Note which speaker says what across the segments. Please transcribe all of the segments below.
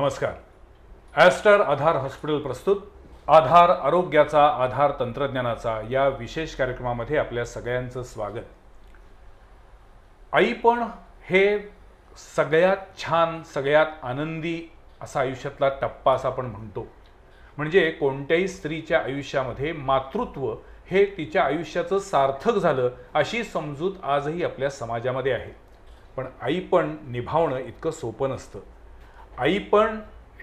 Speaker 1: नमस्कार. ॲस्टर आधार हॉस्पिटल प्रस्तुत आधार आरोग्याचा आधार तंत्रज्ञानाचा या विशेष कार्यक्रमामध्ये आपल्या सगळ्यांचं स्वागत. आईपण हे सगळ्यात छान, सगळ्यात आनंदी असा आयुष्यातला टप्पा असं आपण म्हणतो. म्हणजे कोणत्याही स्त्रीच्या आयुष्यामध्ये मातृत्व हे तिच्या आयुष्याचं सार्थक झालं अशी समजूत आजही आपल्या समाजामध्ये आहे. पण आईपण निभावणं इतकं सोपं नसतं. आईपण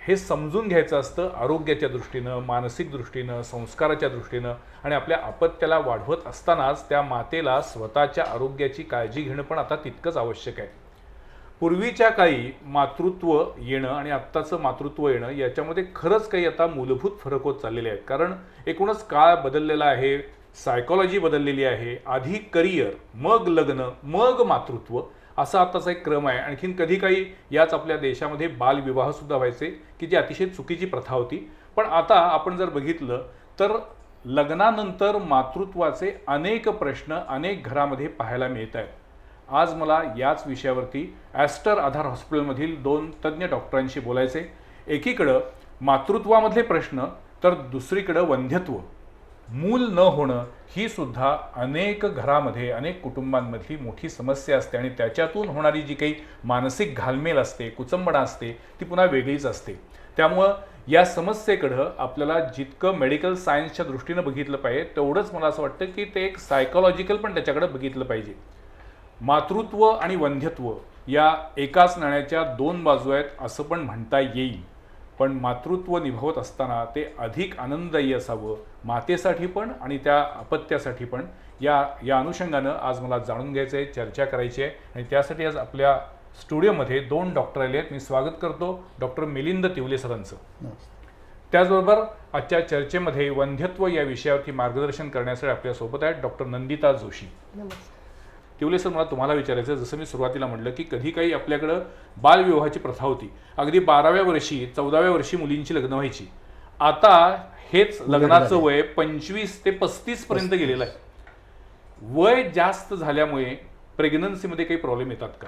Speaker 1: हे समजून घ्यायचं असतं आरोग्याच्या दृष्टीनं, मानसिक दृष्टीनं, संस्काराच्या दृष्टीनं. आणि आपल्या अपत्याला वाढवत असतानाच त्या मातेला स्वतःच्या आरोग्याची काळजी घेणं पण आता तितकंच आवश्यक आहे. पूर्वीच्या काळी मातृत्व येणं आणि आत्ताचं मातृत्व येणं याच्यामध्ये खरंच काही आता मूलभूत फरक होत चाललेले आहेत. कारण एकूणच काळ बदललेला आहे, सायकॉलॉजी बदललेली आहे. आधी करिअर, मग लग्न, मग मातृत्व असा आताचा एक क्रम आहे. आणखीन कधी काही याच आपल्या देशामध्ये बालविवाहसुद्धा व्हायचे की जी अतिशय चुकीची प्रथा होती. पण आता आपण जर बघितलं तर लग्नानंतर मातृत्वाचे अनेक प्रश्न अनेक घरामध्ये पाहायला मिळत आहेत. आज मला याच विषयावरती ॲस्टर आधार हॉस्पिटलमधील 2 तज्ज्ञ डॉक्टरांशी बोलायचे. एकीकडं मातृत्वामधले प्रश्न तर दुसरीकडं वंध्यत्व, मूल न होणं ही सुद्धा अनेक घरामध्ये, अनेक कुटुंबांमधली मोठी समस्या असते. आणि त्याच्यातून होणारी जी काही मानसिक घालमेल असते, कुचंबणा असते, ती पुन्हा वेगळीच असते. त्यामुळं या समस्येकडं आपल्याला जितकं मेडिकल सायन्सच्या दृष्टीनं बघितलं पाहिजे तेवढंच मला असं वाटतं की ते एक सायकॉलॉजिकल पण त्याच्याकडं बघितलं पाहिजे. मातृत्व आणि वंध्यत्व या एकाच नाण्याच्या 2 बाजू आहेत असं पण म्हणता येईल. पण मातृत्व निभावत असताना ते अधिक आनंददायी असावं मातेसाठी पण आणि त्या अपत्यासाठी पण. या अनुषंगानं आज मला जाणून घ्यायचं आहे, चर्चा करायची आहे. आणि त्यासाठी आज आपल्या स्टुडिओमध्ये 2 डॉक्टर आले आहेत. मी स्वागत करतो डॉक्टर मिलिंद तिवले सरांचं. त्याचबरोबर आजच्या चर्चेमध्ये वंध्यत्व या विषयावरती मार्गदर्शन करण्यासाठी आपल्यासोबत आहेत डॉक्टर नंदिता जोशी. तिवले सर, मला तुम्हाला विचारायचं, जसं मी सुरुवातीला म्हटलं की कधी काही आपल्याकडं बालविवाहाची प्रथा होती. अगदी 12व्या वर्षी 14व्या वर्षी मुलींची लग्न व्हायची. आता हेच लग्नाचं वय 25 ते 35 पर्यंत गेलेलं आहे. वय जास्त झाल्यामुळे प्रेग्नन्सीमध्ये काही प्रॉब्लेम येतात का?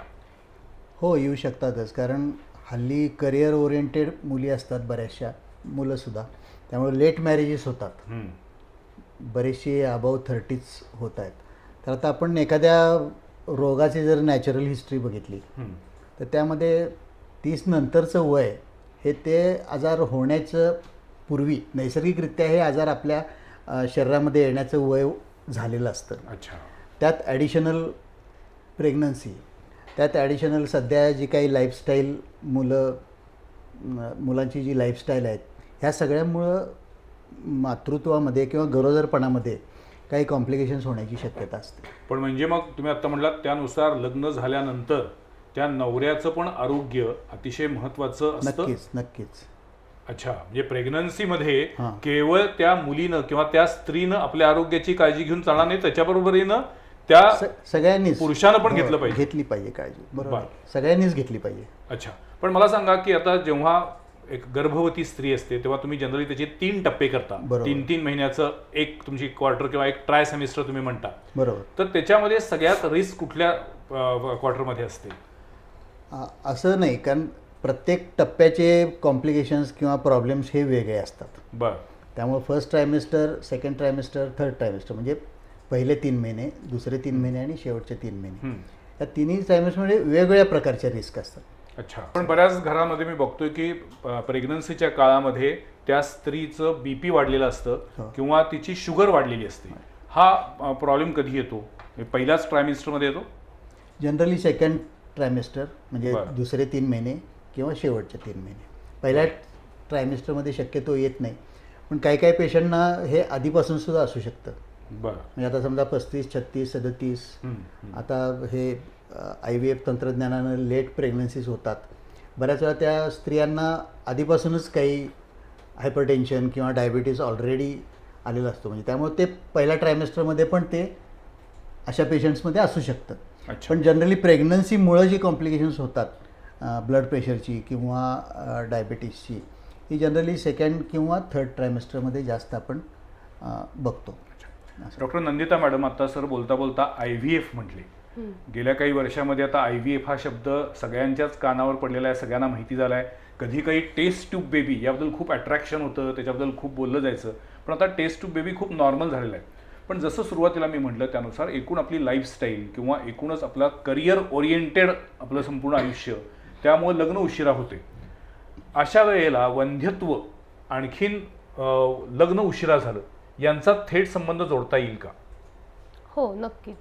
Speaker 2: हो, येऊ शकतातच. कारण हल्ली करिअर ओरिएंटेड मुली असतात, बऱ्याचशा मुलंसुद्धा. त्यामुळे लेट मॅरेजेस होतात. बरेचसे अबाव 30s होत आहेत. तर आता आपण एखाद्या रोगाची जर नॅचरल हिस्ट्री बघितली तर त्यामध्ये 30 नंतरचं वय हे ते आजार होण्याचं पूर्वी नैसर्गिकरित्या हे आजार आपल्या शरीरामध्ये येण्याचं वय झालेलं असतं.
Speaker 1: अच्छा.
Speaker 2: त्यात ॲडिशनल प्रेग्नन्सी, त्यात ॲडिशनल सध्या जी काही लाईफस्टाईल मुलांची जी लाईफस्टाईल आहेत ह्या सगळ्यामुळं मातृत्वामध्ये किंवा गरोदरपणामध्ये काही कॉम्प्लिकेशन्स होण्याची शक्यता असते.
Speaker 1: पण म्हणजे मग तुम्ही आता म्हटलात त्यानुसार लग्न झाल्यानंतर त्या नवऱ्याचं पण आरोग्य अतिशय महत्त्वाचं असतं.
Speaker 2: नक्कीच.
Speaker 1: अच्छा, म्हणजे प्रेग्नन्सीमध्ये केवळ त्या मुलीनं किंवा त्या स्त्रीनं आपल्या आरोग्याची काळजी घेऊन चालणार नाही, त्याच्याबरोबरीनं त्या
Speaker 2: सगळ्यांनीच,
Speaker 1: पुरुषानं पण घेतलं पाहिजे.
Speaker 2: घेतली पाहिजे काळजी. बरोबर, सगळ्यांनीच घेतली पाहिजे.
Speaker 1: अच्छा. पण मला सांगा की आता जेव्हा एक गर्भवती स्त्री असते तेव्हा तुम्ही जनरली त्याचे 3 टप्पे करता. 3 महिन्याचं एक तुमची क्वार्टर किंवा एक ट्राय सेमिस्टर तुम्ही म्हणता.
Speaker 2: बरोबर.
Speaker 1: तर त्याच्यामध्ये सगळ्यात रिस्क कुठल्या क्वार्टरमध्ये असते?
Speaker 2: असं नाही, कारण प्रत्येक टप्प्याचे कॉम्प्लिकेशन्स किंवा प्रॉब्लेम्स हे वेगळे असतात.
Speaker 1: बरं.
Speaker 2: त्यामुळे first trimester, second trimester, third trimester म्हणजे पहिले 3 महिने, दुसरे 3 महिने आणि शेवटचे 3 महिने, या तिन्ही ट्रायमेस्टरमध्ये वेगवेगळ्या प्रकारच्या रिस्क असतात.
Speaker 1: अच्छा. पण बऱ्याच घरांमध्ये मी बघतोय की प्रेग्नन्सीच्या काळामध्ये त्या स्त्रीचं BP वाढलेलं असतं किंवा तिची शुगर वाढलेली असते. हा प्रॉब्लेम कधी येतो? पहिल्याच ट्रायमेस्टरमध्ये येतो?
Speaker 2: जनरली सेकंड ट्रायमेस्टर म्हणजे दुसरे 3 महिने किंवा शेवटचे 3 महिने. पहिल्या ट्रायमेस्टरमध्ये शक्यतो येत नाही. पण काही काही पेशंटना हे आधीपासून सुद्धा असू शकतं.
Speaker 1: बरं.
Speaker 2: म्हणजे आता समजा 35, 36, 37 आता हे IVF तंत्रज्ञानानं लेट प्रेग्नन्सीज होतात. बऱ्याच वेळा त्या स्त्रियांना आधीपासूनच काही हायपरटेन्शन किंवा डायबिटीज ऑलरेडी आलेला असतो. म्हणजे त्यामुळे ते पहिल्या ट्रायमेस्टरमध्ये पण ते अशा पेशंट्समध्ये असू शकतं. पण जनरली प्रेग्नन्सीमुळं जी कॉम्प्लिकेशन्स होतात ब्लड प्रेशरची किंवा डायबिटीसची, ही जनरली सेकंड किंवा थर्ड ट्रायमेस्टरमध्ये जास्त आपण बघतो.
Speaker 1: डॉक्टर नंदिता मॅडम, आता सर बोलता बोलता IVF म्हटले. गेल्या काही वर्षामध्ये आता IVF हा शब्द सगळ्यांच्याच कानावर पडलेला आहे, सगळ्यांना माहिती झाला आहे. कधी काही टेस्ट ट्यूब बेबी याबद्दल खूप अट्रॅक्शन होतं, त्याच्याबद्दल खूप बोललं जायचं. पण आता टेस्ट ट्यूब बेबी खूप नॉर्मल झालेलं आहे. पण जसं सुरुवातीला मी म्हटलं त्यानुसार एकूण आपली लाईफस्टाईल किंवा एकूणच आपला करिअर ओरिएंटेड आपलं संपूर्ण आयुष्य, त्यामुळे लग्न उशिरा होते. अशा वेळेला वंध्यत्व आणखीन लग्न उशिरा झालं यांचा थेट संबंध जोडता येईल का?
Speaker 3: हो, नक्कीच.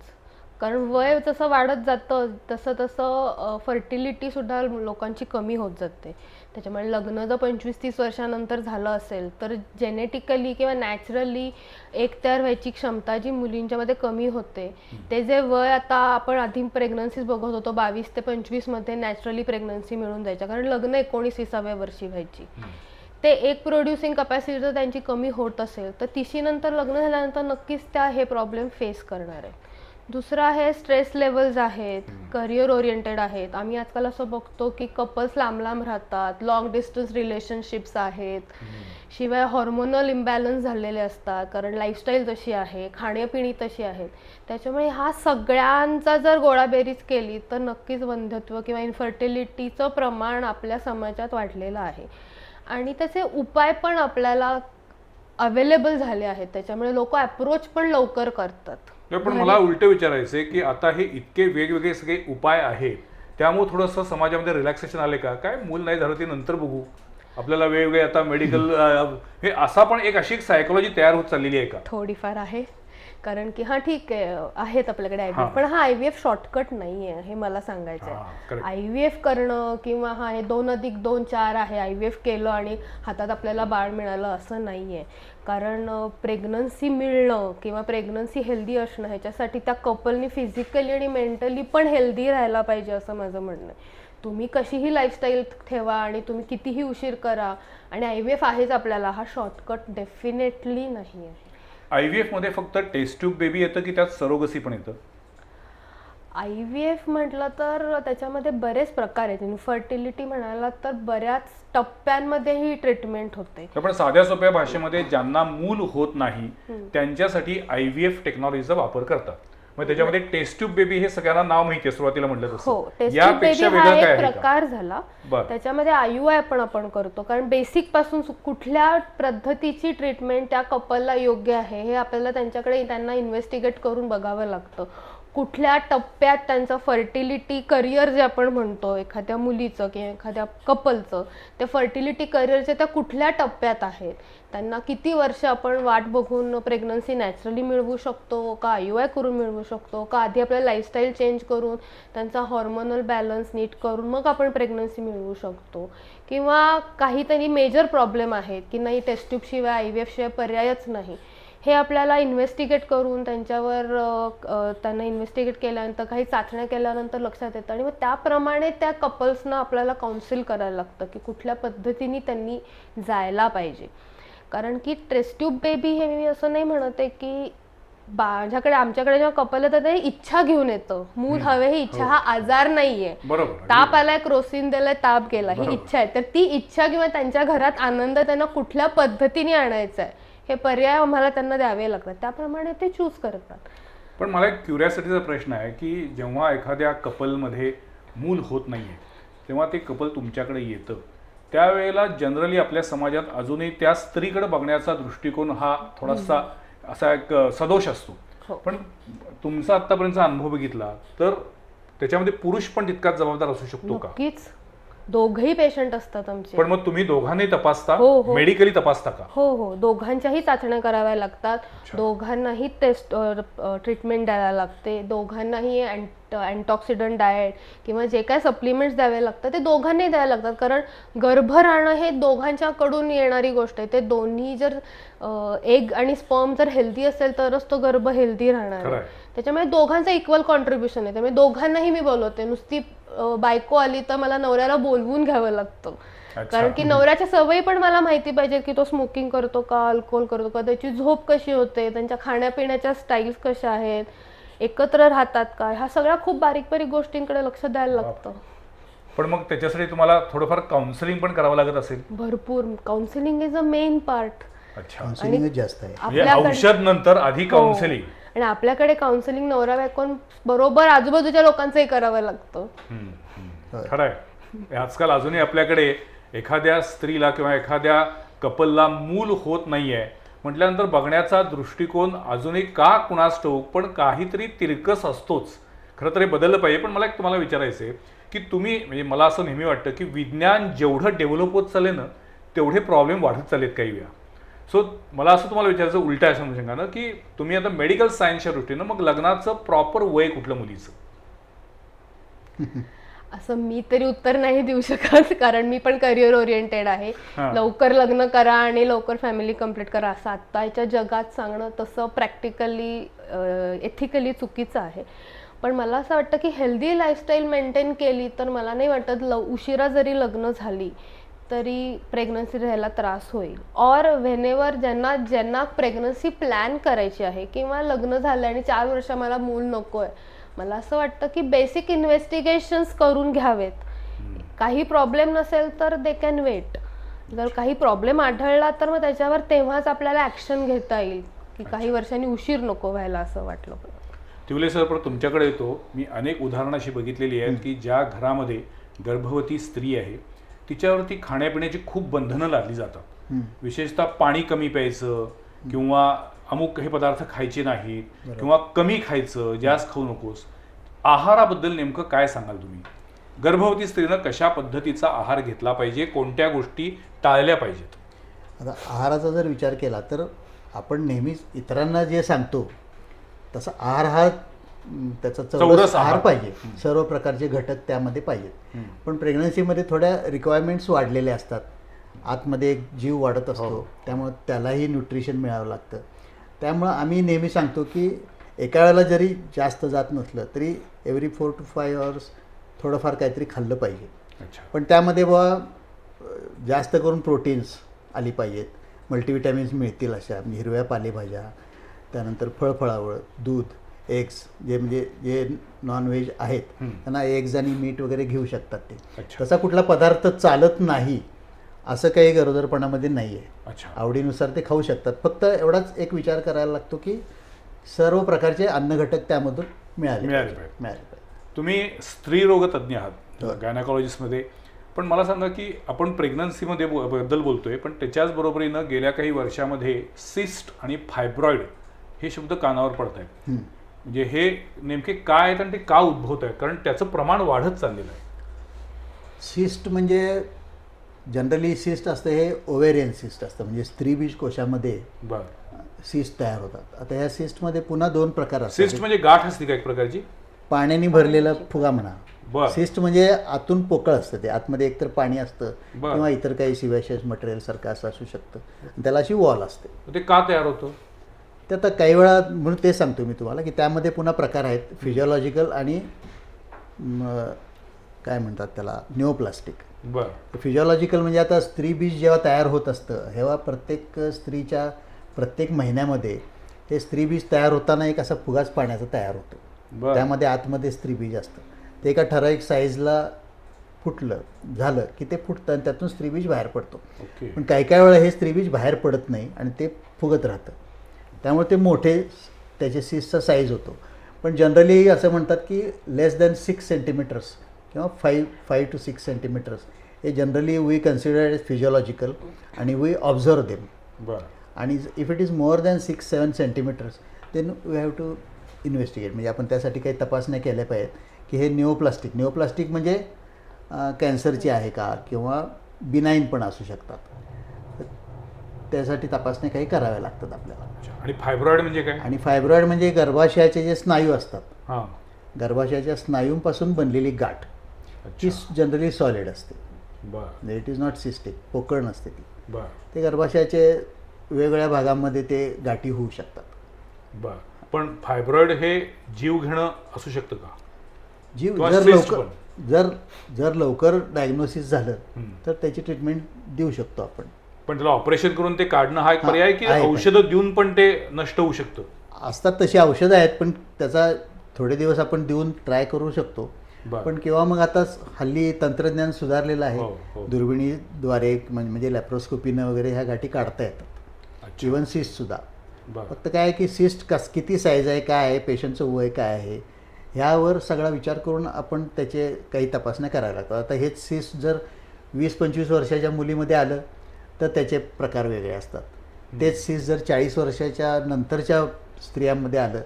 Speaker 3: कारण वय जसं वाढत जातं तसं तसं फर्टिलिटी सुद्धा लोकांची कमी होत जाते. त्याच्यामुळे लग्न जर 25-30 वर्षानंतर झालं असेल तर जेनेटिकली किंवा नॅचरली एक तयार व्हायची क्षमता जी मुलींच्यामध्ये कमी होते. ते जे वय आता आपण आधी प्रेग्नन्सीज बघत होतो 22 ते 25 मध्ये नॅचरली प्रेग्नन्सी मिळून जायच्या, कारण लग्न 19-20व्या वर्षी व्हायची. ते एक प्रोड्युसिंग कॅपॅसिटी जर त्यांची कमी होत असेल तर 30 नंतर लग्न झाल्यानंतर नक्कीच त्या हे प्रॉब्लेम फेस करणार आहेत. दुसरं आहे स्ट्रेस लेवल्स आहेत, करिअर ओरिएंटेड आहेत. आम्ही आजकाल असं बघतो की कपल्स लांब लांब राहतात, लॉंग डिस्टन्स रिलेशनशिप्स आहेत. शिवाय हॉर्मोनल इम्बॅलन्स झालेले असतात, कारण लाईफस्टाईल तशी आहे, खाण्यापिणी तशी आहेत. त्याच्यामुळे हा सगळ्यांचा जर गोळाबेरीज केली तर नक्कीच वंध्यत्व किंवा इन्फर्टिलिटीचं प्रमाण आपल्या समाजात वाढलेलं आहे. आणि त्याचे उपाय पण आपल्याला अवेलेबल झाले आहेत, त्याच्यामुळे लोक अप्रोच पण लवकर करतात.
Speaker 1: पण मला उलट विचारायचंय की आता हे इतके वेगवेगळे सगळे उपाय आहेत, त्यामुळे थोडंसं समाजामध्ये रिलॅक्सेशन आले का? काय मूल नाही झालं ते नंतर बघू, आपल्याला वेगवेगळे आता मेडिकल हे असा पण एक अशी सायकोलॉजी तयार होत चाललेली आहे का?
Speaker 3: थोडीफार आहे, कारण की ठीक आहे आहेत आपल्याकडे IVF, पण हा IVF शॉर्टकट नाही आहे हे मला सांगायचं आहे. IVF करणं किंवा हे 2+2=4 आहे, IVF केलं आणि हातात आपल्याला बाळ मिळालं असं नाही आहे. कारण प्रेग्नन्सी मिळणं किंवा प्रेग्नन्सी हेल्दी असणं ह्याच्यासाठी त्या कपलनी फिजिकली आणि मेंटली पण हेल्दी राहायला पाहिजे असं माझं म्हणणं आहे. तुम्ही कशीही लाईफस्टाईल ठेवा आणि तुम्ही कितीही उशीर करा आणि IVF आहेच आपल्याला, हा शॉर्टकट डेफिनेटली नाही आहे.
Speaker 1: IVF मध्ये फक्त टेस्ट ट्यूब बेबी येतं की त्यात सरोगसी पण येतं?
Speaker 3: IVF म्हटलं तर त्याच्यामध्ये बरेच प्रकार आहेत. इन्फर्टिलिटी म्हणाला तर बऱ्याच टप्प्यांमध्ये ही ट्रीटमेंट होते.
Speaker 1: पण साध्या सोप्या भाषेमध्ये ज्यांना मूल होत नाही त्यांच्यासाठी IVF टेक्नॉलॉजीचा वापर करतात. मग त्याच्यामध्ये टेस्ट ट्यूब बेबी हे सगळ्यांना नाव माहिती आहे सुरुवातीला म्हटलं तसं.
Speaker 3: हो, टेस्ट ट्यूब बेबी हा एक प्रकार झाला. त्याच्यामध्ये IUI पण आपण करतो, कारण बेसिक पासून कुठल्या पद्धतीची ट्रीटमेंट त्या कपलला योग्य आहे हे आपल्याला त्यांना इन्व्हेस्टिगेट करून बघावं लागतं. कुठल्या टप्प्यात त्यांचं फर्टिलिटी करिअर जे आपण म्हणतो एखाद्या मुलीचं किंवा एखाद्या कपलचं, ते फर्टिलिटी करिअरचे त्या कुठल्या टप्प्यात आहेत, त्यांना किती वर्ष आपण वाट बघून प्रेग्नन्सी नॅचरली मिळवू शकतो का, IUI करून मिळवू शकतो का, आधी आपल्याला लाईफस्टाईल चेंज करून त्यांचा हॉर्मोनल बॅलन्स नीट करून मग आपण प्रेग्नन्सी मिळवू शकतो, किंवा काहीतरी मेजर प्रॉब्लेम आहेत की नाही टेस्ट ट्यूबशिवाय IVF शिवाय पर्यायच नाही, हे आपल्याला इन्व्हेस्टिगेट करून त्यांना इन्व्हेस्टिगेट केल्यानंतर काही चाचण्या केल्यानंतर लक्षात येतं आणि मग त्याप्रमाणे त्या कपल्सना आपल्याला काउन्सिल करायला लागतं की कुठल्या पद्धतीने त्यांनी जायला पाहिजे. कारण की टेस्ट ट्यूब बेबी हे मी असं नाही म्हणते की आमच्याकडे जेव्हा कपल येतं ते इच्छा घेऊन येतं, मूल हवे ही इच्छा, हा आजार नाहीये. ताप आलाय, क्रोसिन दिलाय, ताप गेला, ही इच्छा आहे. तर ती इच्छा किंवा त्यांच्या घरात आनंद त्यांना कुठल्या पद्धतीने आणायचा आहे हे पर्याय आम्हाला त्यांना द्यावे लागतात, त्याप्रमाणे ते चूज करतात.
Speaker 1: पण मला एक क्युरिओसिटीचा प्रश्न आहे की जेव्हा एखाद्या कपलमध्ये मूल होत नाहीये तेव्हा ते कपल तुमच्याकडे येतं, त्यावेळेला जनरली आपल्या समाजात अजूनही त्या स्त्रीकडे बघण्याचा दृष्टिकोन हा थोडासा असा एक सदोष असतो. पण तुमचा आतापर्यंतचा अनुभव बघितला तर त्याच्यामध्ये पुरुष पण तितकाच जबाबदार असू शकतो का?
Speaker 3: नक्कीच, दोघही पेशंट असतात आमचे.
Speaker 1: पण मग तुम्ही दोघांनाही तपासता,
Speaker 3: हो.
Speaker 1: मेडिकली तपासता का?
Speaker 3: हो, दोघांच्याही चाचण्या कराव्या लागतात, दोघांनाही टेस्ट ट्रीटमेंट द्यायला लागते, दोघांनाही अँटॉक्सिडंट डाएट किंवा जे काय सप्लिमेंट्स द्यावे लागतात ते दोघांनाही द्यायला लागतात. कारण गर्भ राहणं हे दोघांच्याकडून येणारी गोष्ट आहे. ते दोन्ही जर एग आणि स्पर्म जर हेल्दी असेल तरच तो गर्भ हेल्दी राहणार आहे. त्याच्यामुळे दोघांचं इक्वल कॉन्ट्रीब्युशन आहे. त्यामुळे दोघांनाही मी बोलवते, नुसती बायको आली तर मला नवऱ्याला बोलवून घ्यावं लागतं, कारण की नवऱ्याच्या सवयी पण मला माहिती पाहिजे की तो स्मोकिंग करतो का, अल्कोहोल करतो का, त्याची झोप कशी होते, त्यांच्या खाण्यापिण्याच्या स्टाईल्स कशा आहेत, एकत्र राहतात का, ह्या सगळ्या खूप बारीक बारीक गोष्टींकडे लक्ष द्यायला लागतं.
Speaker 1: पण मग त्याच्यासाठी तुम्हाला थोडंफार काउन्सिलिंग पण करावं लागत असेल?
Speaker 3: भरपूर. Counselling is a main part.
Speaker 2: Counselling जास्त आहे.
Speaker 1: आपल्याकडे औषध नंतर आधी काउन्सिलिंग,
Speaker 3: आणि आपल्याकडे काउन्सिलिंग नवरा बायकोन बरोबर आजूबाजूच्या लोकांचंही करावं लागतं.
Speaker 1: खरंय. आजकाल अजूनही आपल्याकडे एखाद्या स्त्रीला किंवा एखाद्या कपलला मूल होत नाहीये म्हटल्यानंतर बघण्याचा दृष्टिकोन अजूनही का कुणास ठाऊक पण काहीतरी तिरकस असतोच. खरं तर हे बदललं पाहिजे. पण मला एक तुम्हाला विचारायचं आहे की तुम्ही म्हणजे मला असं नेहमी वाटतं की विज्ञान जेवढं डेव्हलप होत चालले ना तेवढे प्रॉब्लेम वाढत चाललेत काही वेळा. सो मला असं तुम्हाला विचारायचं उलट आहे समजून सांगा ना की तुम्ही आता मेडिकल सायन्सच्या दृष्टीनं मग लग्नाचं प्रॉपर वय कुठलं मुलीचं?
Speaker 3: असं मी तरी उत्तर नाही देऊ शकत कारण मी पण करिअर ओरिएंटेड आहे. लवकर लग्न करा आणि लवकर फॅमिली कंप्लीट करा असं आत्ताच्या जगात सांगणं तसं प्रॅक्टिकली एथिकली चुकीचं आहे. पण मला असं वाटतं की हेल्दी लाईफस्टाईल मेंटेन केली तर मला नाही वाटत उशिरा जरी लग्न झाली तरी प्रेग्नन्सी राहायला त्रास होईल. ऑर व्हेनेवर ज्यांना प्रेग्नन्सी प्लॅन करायची आहे किंवा लग्न झालं आणि 4 वर्ष मला मूल नको आहे, मला असं वाटतं की बेसिक इन्व्हेस्टिगेशन्स करून घ्यावेत. काही प्रॉब्लेम नसेल तर दे कॅन वेट. जर काही प्रॉब्लेम आढळला तर मग त्याच्यावर तेव्हाच आपल्याला ॲक्शन घेता येईल की काही वर्षांनी उशीर नको व्हायला असं वाटलं.
Speaker 1: तिवले सर, पण तुमच्याकडे येतो. मी अनेक उदाहरणं अशी बघितलेली आहेत की ज्या घरामध्ये गर्भवती स्त्री आहे तिच्यावरती खाण्यापिण्याची खूप बंधनं लादली जातात. विशेषतः पाणी कमी प्यायचं किंवा अमुक हे पदार्थ खायचे नाहीत किंवा कमी खायचं, जास्त खाऊ नकोस. आहाराबद्दल नेमकं काय सांगाल तुम्ही? गर्भवती स्त्रीनं कशा पद्धतीचा आहार घेतला पाहिजे, कोणत्या गोष्टी टाळल्या पाहिजेत?
Speaker 2: आता आहाराचा जर विचार केला तर आपण नेहमीच इतरांना जे सांगतो तसा आहार हा त्याचा चौरस आहार पाहिजे. सर्व प्रकारचे घटक त्यामध्ये पाहिजेत. पण प्रेग्नन्सीमध्ये थोड्या रिक्वायरमेंट्स वाढलेल्या असतात. आतमध्ये एक जीव वाढत असतो त्यामुळे त्यालाही न्यूट्रिशन मिळावं लागतं. त्यामुळं आम्ही नेहमी सांगतो की एका वेळेला जरी जास्त जात नसलं तरी एव्हरी 4 to 5 hours थोडंफार काहीतरी खाल्लं पाहिजे. पण त्यामध्ये जास्त करून प्रोटीन्स आली पाहिजेत, मल्टीविटॅमिन्स मिळतील अशा हिरव्या पालेभाज्या, त्यानंतर फळफळावळ, दूध, एग्स, जे नॉनव्हेज आहेत त्यांना एग्ज आणि मीठ वगैरे घेऊ शकतात ते. तसा कुठला पदार्थ चालत नाही असं काही गरोदरपणामध्ये नाही आहे. आवडीनुसार ते खाऊ शकतात. फक्त एवढाच एक विचार करायला लागतो की सर्व प्रकारचे अन्नघटक त्यामधून मिळाले पाहिजे.
Speaker 1: तुम्ही स्त्रीरोग तज्ज्ञ आहात गायनाकॉलॉजिस्टमध्ये. पण मला सांगा की आपण प्रेग्नन्सीमध्ये बद्दल बोलतोय पण त्याच्याच बरोबरीनं गेल्या काही वर्षामध्ये सिस्ट आणि फायब्रॉइड हे शब्द कानावर पडत आहेत. म्हणजे हे नेमके काय आहेत आणि ते का उद्भवत आहे? कारण त्याचं प्रमाण वाढत चाललेलं आहे.
Speaker 2: सिस्ट म्हणजे जनरली सिस्ट असतं हे ओव्हेरियन सिस्ट असतं, म्हणजे स्त्रीबीज कोशामध्ये सिस्ट तयार होतात. आता ह्या सिस्टमध्ये पुन्हा 2 प्रकार असतात.
Speaker 1: सिस्ट म्हणजे गाठ असते का एक प्रकारची?
Speaker 2: पाण्याने भरलेला फुगा म्हणा. सिस्ट म्हणजे आतून पोकळ असतं, ते आतमध्ये एकतर पाणी असतं किंवा इतर काही सिव्हाशियस मटेरियल सारखं असं असू शकतं. त्याला अशी वॉल असते.
Speaker 1: ते का तयार होतं
Speaker 2: ते आता काही वेळा म्हणून ते सांगतो मी तुम्हाला की त्यामध्ये पुन्हा प्रकार आहेत, फिजिओलॉजिकल आणि काय म्हणतात त्याला न्यूओप्लास्टिक. फिजिओलॉजिकल म्हणजे आता स्त्रीबीज जेव्हा तयार होत असतं तेव्हा प्रत्येक स्त्रीच्या प्रत्येक महिन्यामध्ये हे स्त्रीबीज तयार होताना एक असा फुगाच पाण्याचा तयार होतो. त्यामध्ये आतमध्ये स्त्रीबीज असतं. ते एका ठराविक साईजला फुटलं झालं की ते फुटतं आणि त्यातून स्त्रीबीज बाहेर पडतो. पण काही वेळा हे स्त्रीबीज बाहेर पडत नाही आणि ते फुगत राहतं. त्यामुळे ते मोठे त्याचे सिस्टचा साईज होतो. पण जनरली असं म्हणतात की लेस दॅन 6 सेंटीमीटर्स किंवा 5 to 6 सेंटीमीटर्स हे generally we consider as physiological आणि वी ऑब्झर्व देम. आणि if it is more than 6-7 centimetres then we have to investigate. म्हणजे आपण त्यासाठी काही तपासण्या केल्या पाहिजेत की हे न्यूओप्लास्टिक म्हणजे कॅन्सरची आहे का किंवा बिनाईन पण असू शकतात. त्यासाठी तपासण्या काही कराव्या लागतात आपल्याला.
Speaker 1: आणि फायब्रॉइड म्हणजे काय? आणि
Speaker 2: फायब्रॉइड म्हणजे गर्भाशयाचे जे स्नायू असतात, गर्भाशयाच्या स्नायूंपासून बनलेली गाठ, ती जनरली सॉलिड असते. इट इज नॉट सिस्टिक, पोकळ नसते ती. ते गर्भाशयाचे वेगवेगळ्या भागांमध्ये ते गाठी होऊ शकतात.
Speaker 1: पण फायब्रॉइड हे जीव घेणं असू शकतं का?
Speaker 2: जीव जर लवकर डायग्नोसिस झालं तर त्याची ट्रीटमेंट देऊ शकतो आपण.
Speaker 1: पण त्याला ऑपरेशन करून ते काढणं हा एक पर्याय की औषधं देऊन पण ते नष्ट होऊ शकतं?
Speaker 2: असतात तशी औषधं आहेत पण त्याचा थोडे दिवस आपण देऊन ट्राय करू शकतो. पण किंवा मग आता हल्ली तंत्रज्ञान सुधारलेलं आहे, दुर्बिणीद्वारे म्हणजे लॅप्रोस्कोपीनं वगैरे ह्या गाठी काढता येतात. इव्हन सिस्ट सुद्धा. फक्त काय आहे की सिस्ट किती साईज आहे, काय आहे, पेशंटचं वय काय आहे, ह्यावर सगळा विचार करून आपण त्याचे काही तपासण्या करायला लागतात. आता हेच सिस्ट जर 20-25 वर्षाच्या मुलीमध्ये आलं तर त्याचे प्रकार वेगळे असतात. तेच सिस्ट जर 40 वर्षाच्या नंतरच्या स्त्रियांमध्ये आलं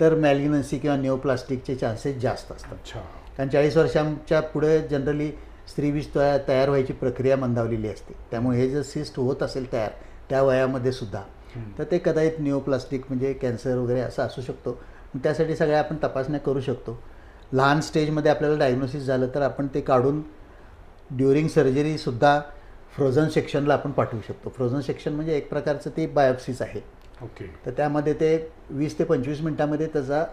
Speaker 2: तर मॅलिग्नन्सी किंवा निओप्लास्टिकचे चान्सेस जास्त असतात.
Speaker 1: अच्छा.
Speaker 2: कारण 40 वर्षांच्या पुढे जनरली स्त्रीबीज तयार व्हायची प्रक्रिया मंदावलेली असते. त्यामुळे हे जर सिस्ट होत असेल तयार त्या वयामध्ये सुद्धा तर ते कदाचित निओप्लास्टिक म्हणजे कॅन्सर वगैरे असं असू शकतो. त्यासाठी सगळ्या आपण तपासण्या करू शकतो. लहान स्टेजमध्ये आपल्याला डायग्नोसिस झालं तर आपण ते काढून ड्युरिंग सर्जरीसुद्धा फ्रोझन सेक्शनला आपण पाठवू शकतो. फ्रोझन सेक्शन म्हणजे एक प्रकारचं ती बायोप्सीज आहे.
Speaker 1: ओके.
Speaker 2: तर त्यामध्ये ते 20 ते 25 मिनटामध्ये त्याचा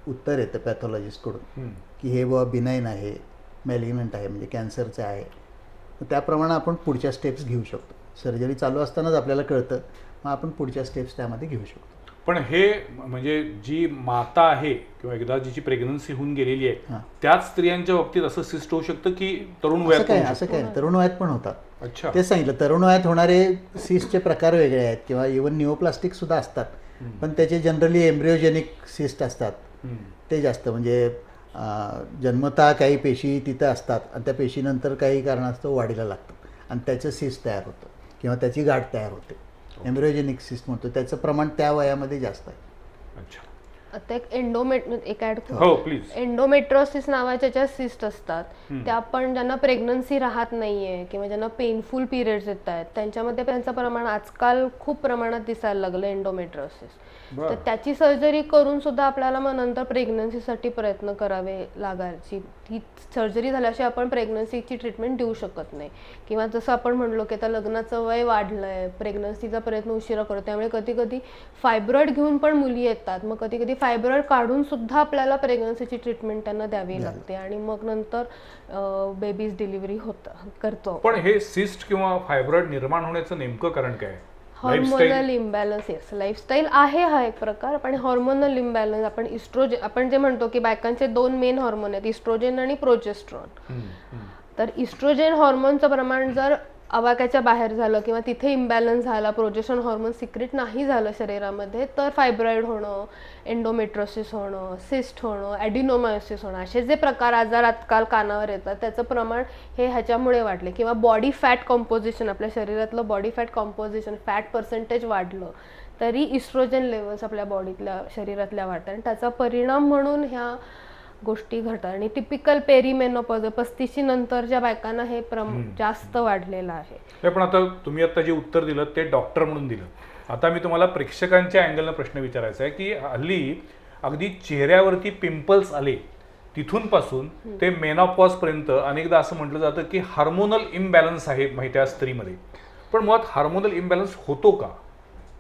Speaker 2: उत्तर येतं पॅथॉलॉजिस्टकडून की हे बुवा बिनाईन आहे, मॅलिग्नंट आहे म्हणजे कॅन्सरचं आहे. तर त्याप्रमाणे आपण पुढच्या स्टेप्स घेऊ शकतो. सर्जरी चालू असतानाच आपल्याला कळतं, मग आपण पुढच्या स्टेप्स त्यामध्ये घेऊ शकतो.
Speaker 1: पण हे म्हणजे जी माता आहे किंवा एकदा जिची प्रेग्नन्सी होऊन गेलेली आहे त्याच स्त्रियांच्या बाबतीत असं सिस्ट होऊ शकतं की तरुण वयात?
Speaker 2: असं काय तरुण वयात पण होतात.
Speaker 1: अच्छा.
Speaker 2: तेच सांगितलं, तरुण वयात होणारे सिस्टचे प्रकार वेगळे आहेत किंवा इव्हन निओप्लास्टिक सुद्धा असतात. पण त्याचे जनरली एम्ब्रिओजेनिक सिस्ट असतात ते जास्त, म्हणजे जन्मतः काही पेशी तिथं असतात आणि त्या पेशीनंतर काही कारणास्तव वाढीला लागतात आणि त्याचं सिस्ट तयार होतं किंवा त्याची गाठ तयार होते. एम्ब्रिओजेनिक सिस्ट म्हणतो, त्याचं प्रमाण त्या वयामध्ये जास्त आहे.
Speaker 1: अच्छा.
Speaker 3: आता एक ऍड
Speaker 1: हो प्लीज.
Speaker 3: एंडोमेट्रोसिस नावाच्या ज्या सिस्ट असतात त्या पण ज्यांना प्रेग्नन्सी राहत नाहीये किंवा ज्यांना पेनफुल पिरियड्स येत आहेत त्यांच्यामध्ये त्यांचं प्रमाण आजकाल खूप प्रमाणात दिसायला लागलं एंडोमेट्रोसिस. तर त्याची सर्जरी करून सुद्धा आपल्याला मग नंतर प्रेग्नन्सीसाठी प्रयत्न करावे लागायची. ही सर्जरी झाल्याशिवाय आपण प्रेग्नन्सीची ट्रीटमेंट देऊ शकत नाही. किंवा जसं आपण म्हणलो की आता लग्नाचं वय वाढलंय, प्रेग्नन्सीचा प्रयत्न उशिरा करतो, त्यामुळे कधी कधी फायब्रॉइड घेऊन पण मुली येतात. मग कधी कधी फायब्रॉइड काढून सुद्धा आपल्याला प्रेग्नन्सीची ट्रीटमेंट त्यांना द्यावी लागते आणि मग नंतर बेबीज डिलिव्हरी करतो.
Speaker 1: पण हे सिस्ट किंवा फायब्रॉइड निर्माण होण्याचं नेमकं कारण काय?
Speaker 3: Hormonal imbalance. येस, लाईफस्टाईल आहे हा एक प्रकार. पण हॉर्मोनल इम्बॅलन्स आपण इस्ट्रोजन, आपण जे म्हणतो की बायकांचे 2 मेन हॉर्मोन आहेत, इस्ट्रोजन आणि प्रोजेस्ट्रॉन. तर इस्ट्रोजन हॉर्मोनचं प्रमाण जर आवाक्याच्या बाहेर झालं किंवा तिथे इम्बॅलन्स झाला, प्रोजेस्ट्रॉन हॉर्मोन सिक्रेट नाही झालं शरीरामध्ये, तर फायब्रॉइड होणं, एंडोमेट्रोसिस होणं, सिस्ट होणं, ॲडिनोमायोसिस होणं, असे जे प्रकार आजार आजकाल कानावर येतात त्याचं प्रमाण हे ह्याच्यामुळे वाढले. किंवा बॉडी फॅट कॉम्पोजिशन, आपल्या शरीरातलं body fat composition, fat percentage वाढलं तरी इस्ट्रोजन लेवल्स आपल्या बॉडीतल्या शरीरातल्या वाढतात आणि त्याचा परिणाम म्हणून ह्या गोष्टी घडतात. आणि टिपिकल पेरीमेनोपॉज 35 नंतरच्या बायकांना हे जास्त वाढलेलं आहे.
Speaker 1: पण आता तुम्ही आता जे उत्तर दिलं ते डॉक्टर म्हणून दिलं. आता मी तुम्हाला प्रेक्षकांच्या अँगलनं प्रश्न विचारायचा आहे की हल्ली अगदी चेहऱ्यावरती पिंपल्स आले तिथून पासून ते मेनोपॉज पर्यंत अनेकदा असं म्हटलं जातं की हार्मोनल इम्बॅलन्स आहे त्या स्त्रीमध्ये. पण मुळात हार्मोनल इम्बॅलन्स होतो का?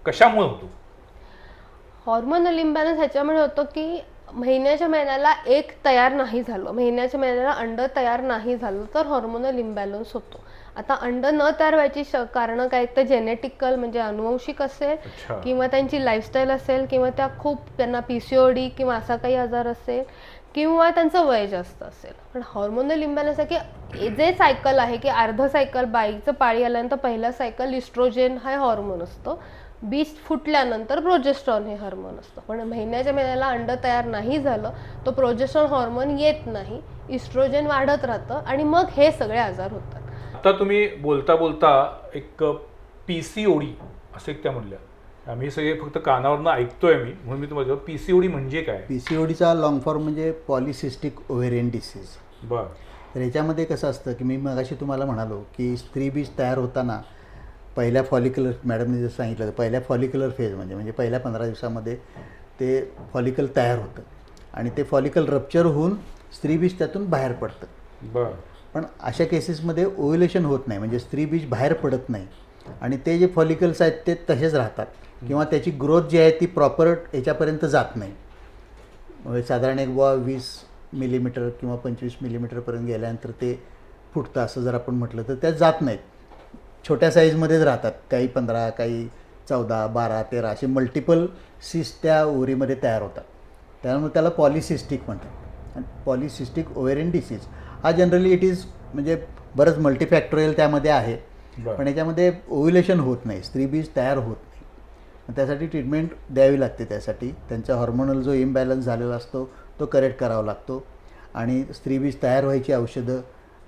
Speaker 1: कशामुळे होतो?
Speaker 3: हॉर्मोनल इम्बॅलन्स ह्याच्यामुळे होतो की महिन्याला एक तयार नाही झालं, महिन्याच्या महिन्याला अंड तयार नाही झालं तर हॉर्मोनल इम्बॅलन्स होतो. आता अंड न तयार व्हायची कारणं काय, तर जेनेटिकल म्हणजे अनुवंशिक असेल किंवा त्यांची लाईफस्टाईल असेल किंवा त्यांना PCOD किंवा असा काही आजार असेल किंवा त्यांचं वय जास्त असेल. पण हॉर्मोनल इम्बॅलन्स आहे की जे सायकल आहे की अर्ध सायकल बाईचं पाळी आल्यानंतर पहिला सायकल इस्ट्रोजेन हा हॉर्मोन असतो, बीज फुटल्यानंतर प्रोजेस्ट्रॉन हे हार्मोन असतं. पण महिन्याच्या महिन्याला अंड तयार नाही झालं तो प्रोजेस्ट्रॉन हार्मोन येत नाही, इस्ट्रोजेन वाढत राहतं आणि मग हे सगळे आजार होतात.
Speaker 1: आता तुम्ही बोलता बोलता एक PCOD असं एक त्या म्हणल्या, आम्ही सगळे फक्त कानावरनं ऐकतोय मी, म्हणून मी तुम्हाला PCOD म्हणजे काय?
Speaker 2: PCODचा लॉंग फॉर्म म्हणजे पॉलिसिस्टिक ओव्हेरियन डिसीज.
Speaker 1: बरं.
Speaker 2: तर याच्यामध्ये कसं असतं की मी मगाशी तुम्हाला म्हणालो की स्त्रीबीज तयार होताना पहिल्या फॉलिक्युलर, मॅडमने जसं सांगितलं, पहिल्या फॉलिक्युलर फेज म्हणजे पहिल्या 15 दिवसामध्ये ते फॉलिकल तयार होतं आणि ते फॉलिकल रप्चर होऊन स्त्रीबीज त्यातून बाहेर पडतं.
Speaker 1: बरं.
Speaker 2: पण अशा केसेसमध्ये ओव्ह्युलेशन होत नाही, म्हणजे स्त्रीबीज बाहेर पडत नाही आणि ते जे फॉलिकल्स आहेत ते तसेच राहतात किंवा त्याची ग्रोथ जी आहे ती प्रॉपर याच्यापर्यंत जात नाही. साधारण एक 20 मिलीमीटर किंवा 25 मिलीमीटरपर्यंत गेल्यानंतर ते फुटतं असं जर आपण म्हटलं तर त्यात जात नाहीत. छोट्या साईजमध्येच राहतात, काही 15, काही 14, 12, 13 असे मल्टिपल सिस्ट त्या ओव्हरीमध्ये तयार होतात. त्यामुळे त्याला पॉलिसिस्टिक म्हणतात. आणि पॉलिसिस्टिक ओव्हेरियन डिसीज हा जनरली इट इज म्हणजे बरंच मल्टीफॅक्टोरियल त्यामध्ये आहे, पण याच्यामध्ये ओव्ह्युलेशन होत नाही, स्त्रीबीज तयार होत नाही. त्यासाठी ट्रीटमेंट द्यावी लागते. त्यासाठी त्यांचा हॉर्मोनल जो इम्बॅलन्स झालेला असतो तो करेक्ट करावा लागतो आणि स्त्रीबीज तयार व्हायची औषधं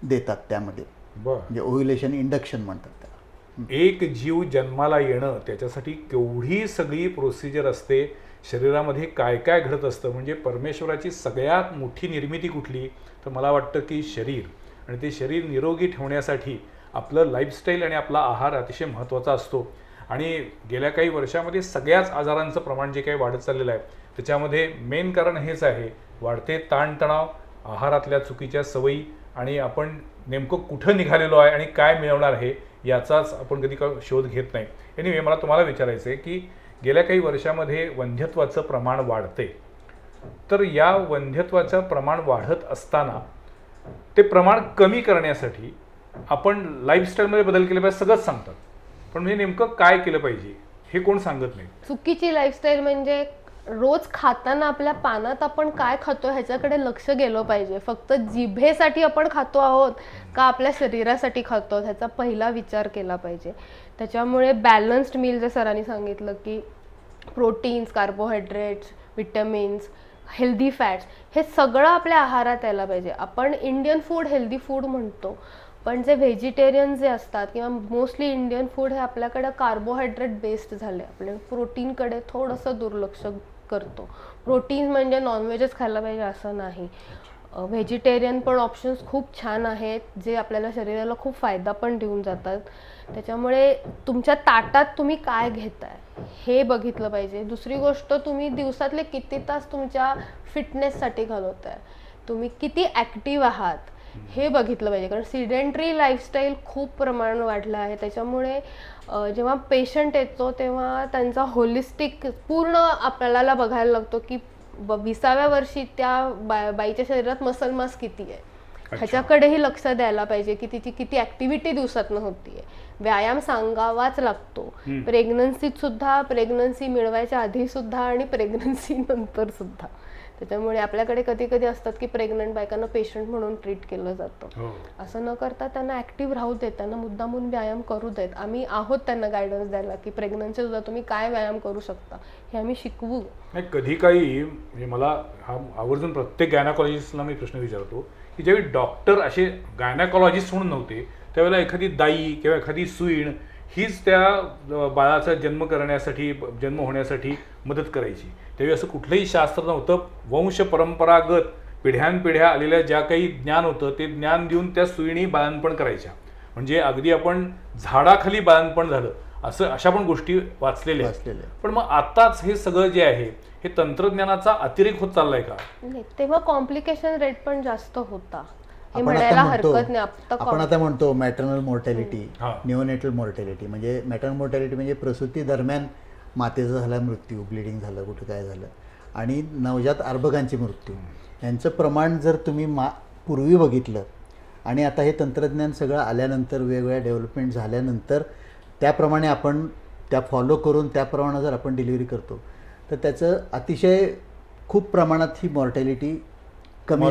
Speaker 2: देतात त्यामध्ये.
Speaker 1: बर.
Speaker 2: म्हणजे ओव्ह्युलेशन इंडक्शन म्हणतात त्याला.
Speaker 1: एक जीव जन्माला येणं त्याच्यासाठी केवढी सगळी प्रोसिजर असते, शरीरामध्ये काय काय घडत असतं. म्हणजे परमेश्वराची सगळ्यात मोठी निर्मिती कुठली, तर मला वाटतं की शरीर. आणि ते शरीर निरोगी ठेवण्यासाठी आपलं लाईफस्टाईल आणि आपला आहार अतिशय महत्त्वाचा असतो. आणि गेल्या काही वर्षामध्ये सगळ्याच आजारांचं प्रमाण जे काही वाढत चाललेलं आहे त्याच्यामध्ये मेन कारण हेच आहे, वाढते ताणतणाव, आहारातल्या चुकीच्या सवयी, आणि आपण नेमकं कुठं निघालेलो आहे आणि काय मिळवणार आहे याचाच आपण कधी शोध घेत नाही. एनिवे, मला तुम्हाला विचारायचं आहे की गेल्या काही वर्षामध्ये वंध्यत्वाचं प्रमाण वाढते, तर या वंध्यत्वाचं प्रमाण वाढत असताना ते प्रमाण कमी करण्यासाठी आपण लाईफस्टाईलमध्ये बदल केले पाहिजे सगळंच सांगतात, पण म्हणजे नेमकं काय केलं पाहिजे हे कोण सांगत नाही.
Speaker 3: चुकीची लाईफस्टाईल म्हणजे रोज खाताना आपल्या पानात आपण काय खातो ह्याच्याकडे लक्ष गेलं पाहिजे. फक्त जिभेसाठी आपण खातो आहोत का आपल्या शरीरासाठी खातो ह्याचा पहिला विचार केला पाहिजे. त्याच्यामुळे बॅलन्स्ड मील, जे सरांनी सांगितलं की proteins, carbohydrates, vitamins, healthy fats, हे सगळं आपल्या आहारात यायला पाहिजे. आपण इंडियन फूड हेल्दी फूड म्हणतो, पण जे व्हेजिटेरियन जे असतात किंवा मोस्टली इंडियन फूड हे आपल्याकडे कार्बोहायड्रेट बेस्ड झाले. आपल्या प्रोटीनकडे थोडंसं दुर्लक्ष करतो. प्रोटीन म्हणजे नॉनव्हेजच खायला पाहिजे असं नाही. व्हेजिटेरियन पण ऑप्शन्स खूप छान आहेत जे आपल्याला शरीराला खूप फायदा पण देऊन जातात. त्याच्यामुळे तुमच्या ताटात तुम्ही काय घेताय हे बघितलं पाहिजे. दुसरी गोष्ट, तुम्ही दिवसातले किती तास तुमच्या फिटनेससाठी घालवताय, तुम्ही किती ॲक्टिव्ह आहात हे बघितलं पाहिजे. कारण सिडेंटरी लाईफस्टाईल खूप प्रमाण वाढलं आहे. त्याच्यामुळे जेव्हा पेशंट येतो तेव्हा त्यांचा होलिस्टिक पूर्ण आपल्याला बघायला लागतो की 20व्या वर्षी त्या बाईच्या शरीरात मसल मास किती आहे ह्याच्याकडेही लक्ष द्यायला पाहिजे की तिची किती ॲक्टिव्हिटी दिवसातनं होतीये. व्यायाम सांगावाच लागतो. प्रेग्नन्सीत सुद्धा, प्रेग्नन्सी मिळवायच्या आधी सुद्धा आणि प्रेग्नन्सी नंतर सुद्धा. त्याच्यामुळे आपल्याकडे कधी कधी असतात की प्रेग्नंट बायकांना पेशंट म्हणून ट्रीट केलं जातं. असं न करता त्यांना ॲक्टिव्ह राहू देत, त्यांना मुद्दामून व्यायाम करू देत. आम्ही आहोत त्यांना गायडन्स द्यायला की प्रेग्नन्सी सुद्धा तुम्ही काय व्यायाम करू शकता हे आम्ही शिकवू.
Speaker 1: नाही, कधी काही म्हणजे मला हा आवर्जून प्रत्येक गायनाकॉलॉजिस्टला मी प्रश्न विचारतो की ज्यावेळी डॉक्टर असे गायनाकॉलॉजिस्ट म्हणून नव्हते त्यावेळेला एखादी दाई किंवा एखादी सुईण हीच त्या बाळाचा जन्म करण्यासाठी, जन्म होण्यासाठी मदत करायची. त्यावेळी असं कुठलंही शास्त्र नव्हतं. वंश परंपरागत पिढ्यानपिढ्या आलेल्या ज्या काही ज्ञान होतं ते ज्ञान देऊन त्या सुईणी बाळंतपण करायच्या. म्हणजे अगदी आपण झाडाखाली बाळंतपण झालं असं अशा पण गोष्टी वाचलेल्या आहेत. पण मग आताच हे सगळं जे आहे हे तंत्रज्ञानाचा अतिरेक होत चाललाय का?
Speaker 3: नाही, तेव्हा कॉम्प्लिकेशन रेट पण जास्त होता हे म्हणायला हरकत नाही.
Speaker 2: आपण आता म्हणतो मॅटर्नल मोर्टॅलिटी, निओनेटल मोर्टॅलिटी. म्हणजे मॅटर्नल मोर्टॅलिटी म्हणजे प्रसूती दरम्यान मातेचा झाला मृत्यू, ब्लिडिंग झालं, कुठं काय झालं, आणि नवजात अर्भकांचे मृत्यू, यांचं प्रमाण जर तुम्ही पूर्वी बघितलं आणि आता हे तंत्रज्ञान सगळं आल्यानंतर, वेगवेगळ्या डेव्हलपमेंट झाल्यानंतर त्याप्रमाणे आपण त्या फॉलो करून त्याप्रमाणे जर आपण डिलिव्हरी करतो तर त्याचं अतिशय खूप प्रमाणात ही मॉर्टॅलिटी कमी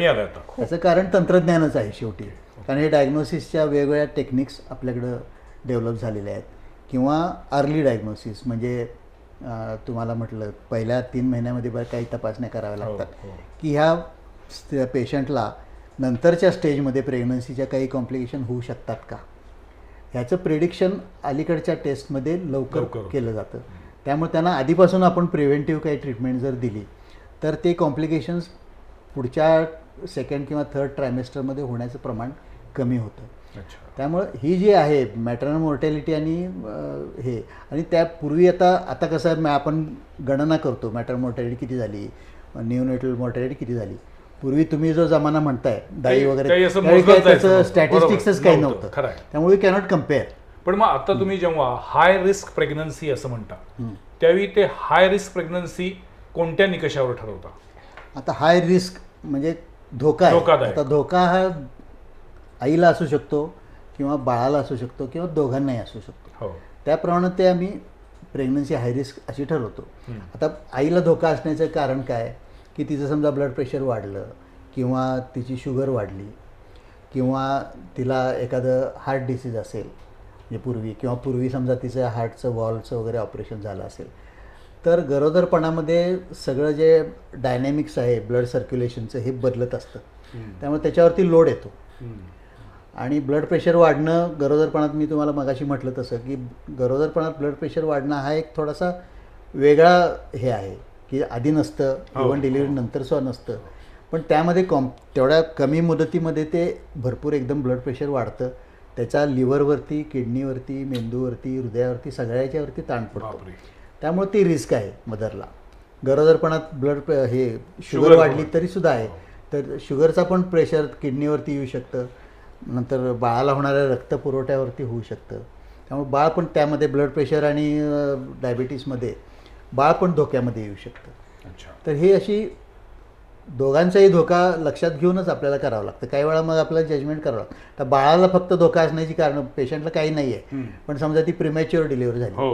Speaker 1: आलं.
Speaker 2: त्याचं कारण तंत्रज्ञानच आहे शेवटी. कारण हे डायग्नोसिसच्या वेगवेगळ्या टेक्निक्स आपल्याकडं डेव्हलप झालेल्या आहेत. किंवा अर्ली डायग्नोसिस म्हणजे तुम्हाला म्हटलं पहिल्या 3 महिन्यामध्ये काही तपासण्या कराव्या लागतात की ह्या पेशंटला नंतरच्या स्टेजमध्ये प्रेग्नन्सीच्या काही कॉम्प्लिकेशन होऊ शकतात का, ह्याचं प्रिडिक्शन अलीकडच्या टेस्टमध्ये लवकर केलं जातं. त्यामुळे त्यांना आधीपासून आपण प्रिव्हेंटिव्ह काही ट्रीटमेंट जर दिली तर ते कॉम्प्लिकेशन्स पुढच्या 2nd किंवा 3rd ट्रायमेस्टरमध्ये होण्याचं प्रमाण कमी होतं. त्यामुळं ही जी आहे मॅटर्नल मोर्टॅलिटी आणि हे, आणि त्यापूर्वी आता कसं आहे, आपण गणना करतो मॅटर्नल मोर्टॅलिटी किती झाली, निओनेटल मोर्टॅलिटी किती झाली. पूर्वी तुम्ही जो जमाना म्हणताय दाई वगैरे, त्याचं स्टॅटिस्टिक्सच काही नव्हतं. त्यामुळे वी कॅनॉट कम्पेअर.
Speaker 1: पण मग आता तुम्ही जेव्हा हाय रिस्क प्रेग्नन्सी असं म्हणता त्यावेळी ते हाय रिस्क प्रेग्नन्सी कोणत्या निकषावर ठरवता?
Speaker 2: आता हाय रिस्क म्हणजे धोका आहे. आता धोका हा आईला असू शकतो किंवा बाळाला असू शकतो किंवा दोघांनाही असू शकतो. त्याप्रमाणे ते आम्ही प्रेग्नन्सी हाय रिस्क अशी ठरवतो. आता आईला धोका असण्याचं कारण काय की तिचं समजा ब्लड प्रेशर वाढलं किंवा तिची शुगर वाढली किंवा तिला एखादं हार्ट डिसीज असेल म्हणजे पूर्वी समजा तिचं हार्टचं वॉल्वचं वगैरे ऑपरेशन झालं असेल तर गरोदरपणामध्ये सगळं जे डायनॅमिक्स आहे ब्लड सर्क्युलेशनचं हे बदलत असतं. त्यामुळे त्याच्यावरती लोड येतो. आणि ब्लड प्रेशर वाढणं गरोदरपणात, मी तुम्हाला मगाशी म्हटलं तसं की गरोदरपणात ब्लड प्रेशर वाढणं हा एक थोडासा वेगळा हे आहे की आधी नसतं, इव्हन डिलिव्हरी नंतर सुद्धा नसतं, पण त्यामध्ये तेवढ्या कमी मुदतीमध्ये ते भरपूर एकदम ब्लड प्रेशर वाढतं. त्याचा लिव्हरवरती, किडनीवरती, मेंदूवरती, हृदयावरती, सगळ्याच्यावरती ताण पडतो. त्यामुळे ती रिस्क आहे मदरला. गरोदरपणात हे शुगर वाढली तरी सुद्धा आहे, तर शुगरचा पण प्रेशर किडनीवरती येऊ शकतं, नंतर बाळाला होणाऱ्या रक्तपुरवठ्यावरती होऊ शकतं. त्यामुळे बाळ पण त्यामध्ये ब्लड प्रेशर आणि डायबिटीसमध्ये बाळ पण धोक्यामध्ये येऊ शकतं. तर हे अशी दोघांचाही धोका लक्षात घेऊनच आपल्याला करावं लागतं. काही वेळा मग आपल्याला जजमेंट करावं लागतं. तर बाळाला फक्त धोका असण्याची कारण, पेशंटला काही नाही आहे, पण समजा ती प्रिमॅच्युअर डिलिव्हरी झाली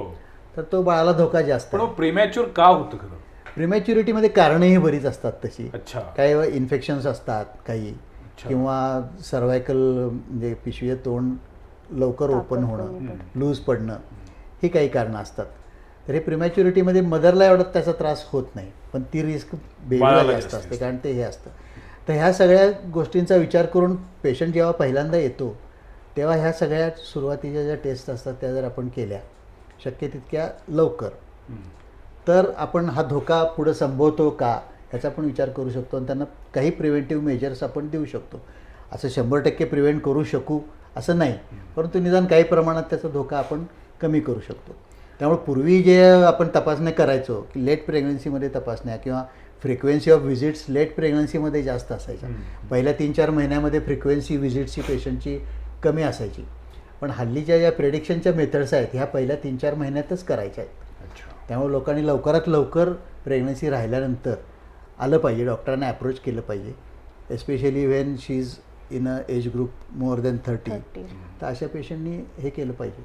Speaker 2: तर तो बाळाला धोका जास्त.
Speaker 1: पण प्रीमॅच्युअर का होतं खरं?
Speaker 2: प्रिमॅच्युरिटीमध्ये कारणंही बरीच असतात तशी. काही वेळा इन्फेक्शन्स असतात काही, किंवा सर्वायकल म्हणजे पिशवीचं तोंड लवकर ओपन होणं, लूज पडणं, ही काही कारणं असतात. तर हे प्रिमॅच्युरिटीमध्ये मदरला एवढा त्याचा त्रास होत नाही, पण ती रिस्क बेबीला जास्त असते, कारण ते हे असतं. तर ह्या सगळ्या गोष्टींचा विचार करून पेशंट जेव्हा पहिल्यांदा येतो तेव्हा ह्या सगळ्या सुरुवातीच्या ज्या टेस्ट असतात त्या जर आपण केल्या शक्य तितक्या लवकर, तर आपण हा धोका पुढे संभवतो का ह्याचा पण विचार करू शकतो आणि त्यांना काही प्रिव्हेंटिव्ह मेजर्स आपण देऊ शकतो. असं 100% प्रिव्हेंट करू शकू असं नाही, परंतु निदान काही प्रमाणात त्याचा धोका आपण कमी करू शकतो. त्यामुळे पूर्वी जे आपण तपासण्या करायचो की लेट प्रेग्नन्सीमध्ये तपासण्या किंवा फ्रिक्वेन्सी ऑफ व्हिजिट्स लेट प्रेग्नन्सीमध्ये जास्त असायच्या. पहिल्या 3-4 महिन्यामध्ये फ्रिक्वेन्सी व्हिजिटची पेशंटची कमी असायची, पण हल्लीच्या ज्या प्रेडिक्शनच्या मेथड्स आहेत ह्या पहिल्या 3-4 महिन्यातच करायच्या आहेत. त्यामुळे लोकांनी लवकरात लवकर प्रेग्नन्सी राहिल्यानंतर आलं पाहिजे, डॉक्टरांना अप्रोच केलं पाहिजे, especially when she is in a age group more than 30. तर अशा पेशंटनी हे केलं पाहिजे.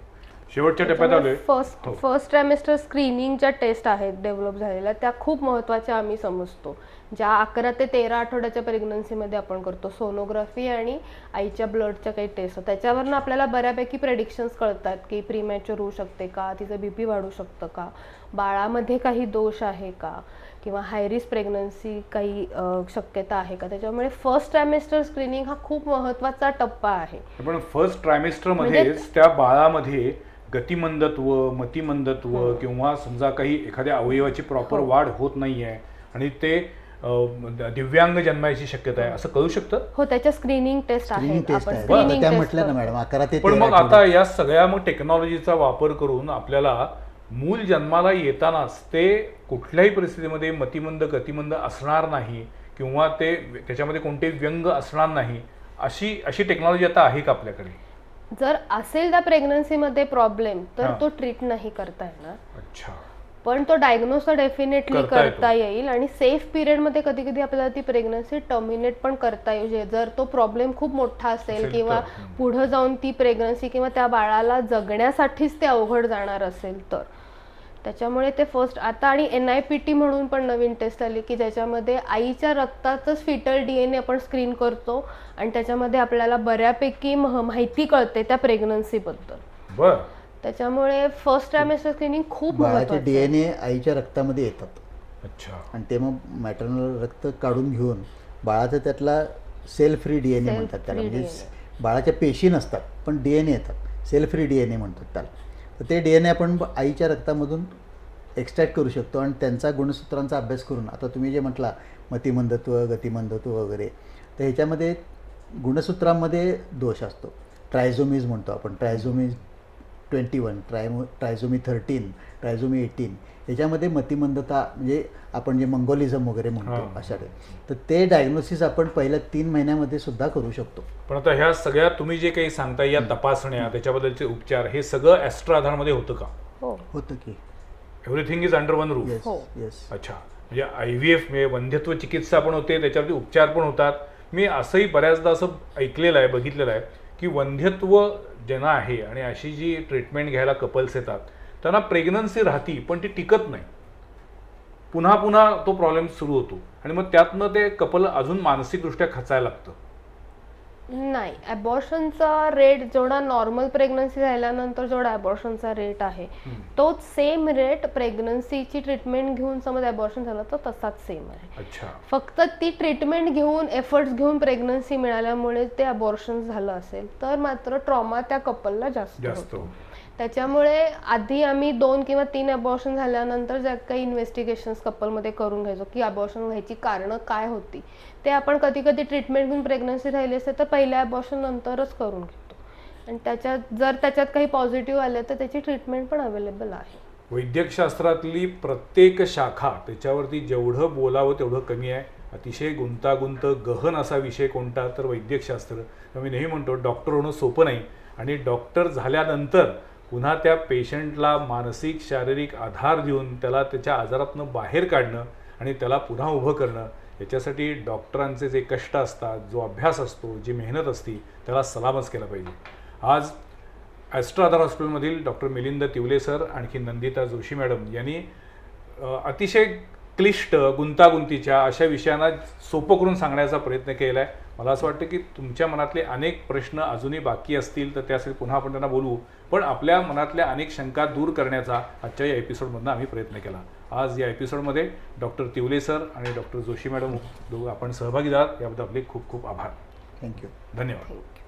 Speaker 1: शेवटच्या टप्प्यात आलोय.
Speaker 3: फर्स्ट ट्रायमेस्टर स्क्रीनिंग ज्या टेस्ट आहेत डेव्हलप झालेल्या त्या खूप महत्त्वाच्या आम्ही समजतो, ज्या 11 ते 13 आठवड्याच्या प्रेग्नन्सीमध्ये आपण करतो. सोनोग्राफी आणि आईच्या ब्लडच्या काही टेस्ट, त्याच्यावरनं आपल्याला बऱ्यापैकी प्रेडिक्शन्स कळतात की प्रीमॅच्युअर होऊ शकते का, तिचं BP वाढू शकतं का, बाळामध्ये काही दोष आहे का, किंवा हाय रिस्क प्रेग्नन्सी काही शक्यता आहे का. त्याच्यामुळे फर्स्ट ट्रायमेस्टर स्क्रीनिंग हा खूप महत्त्वाचा टप्पा आहे.
Speaker 1: पण फर्स्ट ट्रायमेस्टरमध्येच त्या बाळामध्ये गतिमंदत्व, मतिमंदत्व किंवा समजा काही एखाद्या अवयवाची प्रॉपर वाढ होत नाहीये आणि ते दिव्यांग जन्मायची शक्यता आहे असं कळू शकतं.
Speaker 3: हो, त्याच्या स्क्रीनिंग टेस्ट आहेत.
Speaker 2: त्या म्हटलं ना मॅडम 11 ते 13.
Speaker 1: पण मग आता या सगळ्या मग टेक्नॉलॉजीचा वापर करून आपल्याला मूल जन्माला येतानाच ते कुठल्याही परिस्थितीमध्ये मतिमंद गतिमंद असणार नाही किंवा ते त्याच्यामध्ये कोणतेही व्यंग असणार नाही अशी टेक्नॉलॉजी आता आहे का आपल्याकडे?
Speaker 3: जर असेल त्या प्रेग्नन्सीमध्ये प्रॉब्लेम तर तो ट्रीट नाही करता येणार.
Speaker 1: अच्छा.
Speaker 3: पण तो डायग्नोस तर डेफिनेटली करता येईल आणि सेफ पिरियडमध्ये कधी कधी आपल्याला ती प्रेग्नन्सी टर्मिनेट पण करता येईल जर तो प्रॉब्लेम खूप मोठा असेल किंवा पुढे जाऊन ती प्रेग्नन्सी किंवा त्या बाळाला जगण्यासाठीच ते अवघड जाणार असेल तर. त्याच्यामुळे ते फर्स्ट आता आणि NIPT म्हणून पण नवीन टेस्ट आली की ज्याच्यामध्ये आईच्या रक्तातच फिटल DNA आपण स्क्रीन करतो आणि त्याच्यामध्ये आपल्याला बऱ्यापैकी माहिती कळते त्या प्रेग्नन्सीबद्दल.
Speaker 1: बरं.
Speaker 3: त्याच्यामुळे फर्स्ट ट्रायमेस्टर स्क्रीनिंग खूप महत्त्वाचं आहे.
Speaker 2: DNA आईच्या रक्तामध्ये येतात.
Speaker 1: अच्छा.
Speaker 2: आणि ते मग मॅटर्नल रक्त काढून घेऊन बाळाचा त्यातला सेल फ्री DNA म्हणतात त्याला, म्हणजे बाळाच्या पेशी नसतात पण DNA येतात, सेल फ्री DNA म्हणतात त्याला. तर ते DNA आपण आईच्या रक्तामधून एक्स्ट्रॅक्ट करू शकतो आणि त्यांचा गुणसूत्रांचा अभ्यास करून, आता तुम्ही जे म्हटला मतिमंदत्व गतिमंदत्व वगैरे, तर ह्याच्यामध्ये गुणसूत्रांमध्ये दोष असतो. ट्रायझोमीज म्हणतो आपण, ट्रायझोमी 21, ट्रायझोमी 13, ट्रायझोमी 18, याच्यामध्ये मतिमंदता म्हणजे आपण जे मंगोलिझम वगैरे म्हणतो अशा. तर ते डायग्नोसिस आपण पहिल्या 3 महिन्यामध्ये सुद्धा करू शकतो.
Speaker 1: पण आता ह्या सगळ्या तुम्ही जे काही सांगता या तपासण्या त्याच्याबद्दलचे उपचार हे सगळं ॲस्ट्रा आधारमध्ये होतं का?
Speaker 3: हो,
Speaker 2: होतं की.
Speaker 1: Everything is under one roof.
Speaker 2: Yes.
Speaker 1: अच्छा. म्हणजे IVF म्हणजे वंध्यत्व चिकित्सा पण होते, त्याच्यावरती उपचार पण होतात. मी असंही बऱ्याचदा असं ऐकलेलं आहे, बघितलेलं आहे की वंध्यत्व ज्यांना आहे आणि अशी जी ट्रीटमेंट घ्यायला कपल्स येतात त्यांना प्रेग्नन्सी राहती पण ती टिकत नाही, पुन्हा पुन्हा तो प्रॉब्लेम सुरू होतो आणि मग त्यातनं ते कपल अजून मानसिकदृष्ट्या खचायला लागतं.
Speaker 3: नाही, अबॉर्शनचा रेट जेवढा नॉर्मल प्रेग्नन्सी झाल्यानंतर जेवढा अबॉर्शनचा रेट आहे तोच सेम रेट प्रेग्नन्सीची ट्रीटमेंट घेऊन समज अबॉर्शन झालं तर तसाच सेम आहे.
Speaker 1: अच्छा.
Speaker 3: फक्त ती ट्रीटमेंट घेऊन एफर्ट्स घेऊन प्रेग्नन्सी मिळाल्यामुळे ते अबॉर्शन झालं असेल तर मात्र ट्रॉमा त्या कपलला जास्त होतो. त्याच्यामुळे आधी आम्ही 2 किंवा 3 अबॉर्शन झाल्यानंतर ज्या काही इन्व्हेस्टिगेशन्स कपलमध्ये करून घ्यायचो की अबॉर्शन व्हायची कारणं काय होती ते आपण कधी कधी ट्रीटमेंट घेऊन प्रेग्नन्सी राहिली असेल तर पहिल्या अबॉर्शन नंतरच करून घेतो आणि त्याच्यात काही पॉझिटिव्ह आले तर त्याची ट्रीटमेंट पण अवेलेबल आहे.
Speaker 1: वैद्यकशास्त्रातली प्रत्येक शाखा त्याच्यावरती जेवढं बोलावं तेवढं कमी आहे. अतिशय गुंतागुंत गहन असा विषय कोणता तर वैद्यकशास्त्र. मी नेहमी म्हणतो डॉक्टर होणं सोपं नाही आणि डॉक्टर झाल्यानंतर पुन्हा त्या पेशंटला मानसिक शारीरिक आधार देऊन त्याला त्याच्या आजारातनं बाहेर काढणं आणि त्याला पुन्हा उभं करणं याच्यासाठी डॉक्टरांचे जे कष्ट असतात, जो अभ्यास असतो, जी मेहनत असती त्याला सलामच केला पाहिजे. आज ॲस्ट्रा आधार हॉस्पिटलमधील डॉक्टर मिलिंद तिवले सर आणखी नंदिता जोशी मॅडम यांनी अतिशय क्लिष्ट गुंतागुंतीच्या अशा विषयांना सोपं करून सांगण्याचा प्रयत्न केला आहे. मला असं वाटतं की तुमच्या मनातले अनेक प्रश्न अजूनही बाकी असतील तर त्यासाठी पुन्हा आपण त्यांना बोलवू, पण आपल्या मनातल्या अनेक शंका दूर करण्याचा आजच्या या एपिसोडमधनं आम्ही प्रयत्न केला. आज या एपिसोडमध्ये डॉक्टर तिवले सर आणि डॉक्टर जोशी मॅडम आपण सहभागी झालात याबद्दल आपले खूप खूप आभार.
Speaker 2: थँक्यू.
Speaker 1: धन्यवाद.